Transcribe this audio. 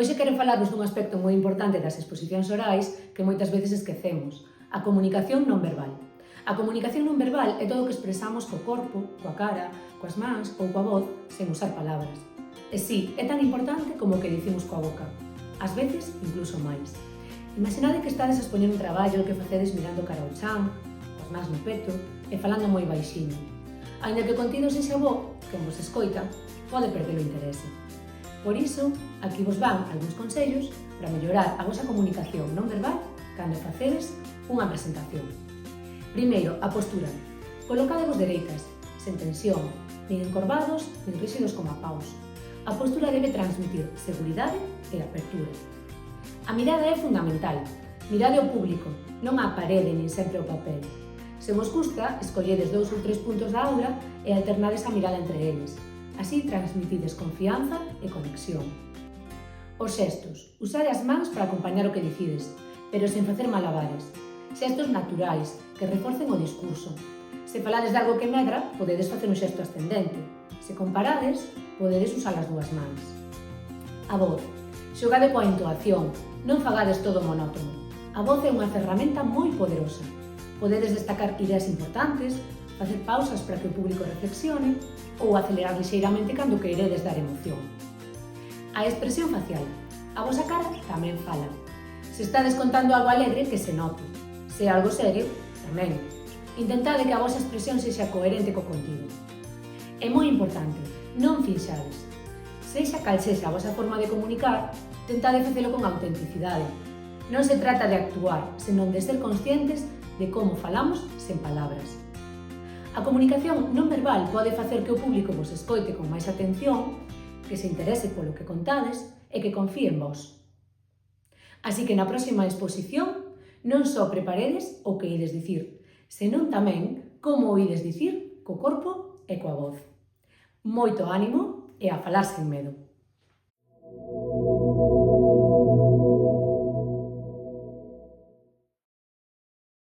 Hoxe quero falarvos dun aspecto moi importante das exposicións orais que moitas veces esquecemos, a comunicación non verbal. A comunicación non verbal é todo o que expresamos co corpo, coa cara, coas mans ou coa voz, sen usar palabras. E sí, é tan importante como o que dicimos coa boca. Ás veces, incluso máis. Imaginade que estades a expoñer un traballo que facedes mirando cara ao chan, coas mans no peto e falando moi baixiño. Aínda que o contido sexa bo, quen vos escoita pode perder o interese. Por iso, aquí vos van algúns consellos para mellorar a vosa comunicación non verbal cando facedes unha presentación. Primeiro, a postura. Colocadevos dereitas, sen tensión, nin encorvados, nin ríxidos como a paus. A postura debe transmitir seguridade e apertura. A mirada é fundamental. Mirade ao público, non á parede nin sempre ao papel. Se vos gusta, escolledes 2 ou 3 puntos da aula e alternades a mirada entre eles. Así transmitides confianza e conexión. Os xestos. Usade as mans para acompañar o que dicides, pero sen facer malabares. Xestos naturais, que reforcen o discurso. Se falades de algo que medra, podedes facer un xesto ascendente. Se comparades, podedes usar as dúas mans. A voz. Xogade coa intoación, non fagades todo monótono. A voz é unha ferramenta moi poderosa. Podedes destacar ideas importantes, facer pausas para que o público reflexione ou acelerar lixeiramente cando queiredes dar emoción. A expresión facial. A vosa cara tamén fala. Se estades contando algo alegre, que se note. Se é algo serio, tamén. Intentade que a vosa expresión sexa coherente co contido. É moi importante, non finxades. Sexa cal sexa a vosa forma de comunicar, tentade facelo con autenticidade. Non se trata de actuar, senón de ser conscientes de como falamos sen palabras. A comunicación non verbal pode facer que o público vos escoite con máis atención, que se interese polo que contades e que confíe en vos. Así que na próxima exposición non só preparedes o que ides dicir, senón tamén como o ides dicir co corpo e coa voz. Moito ánimo e a falar sen medo.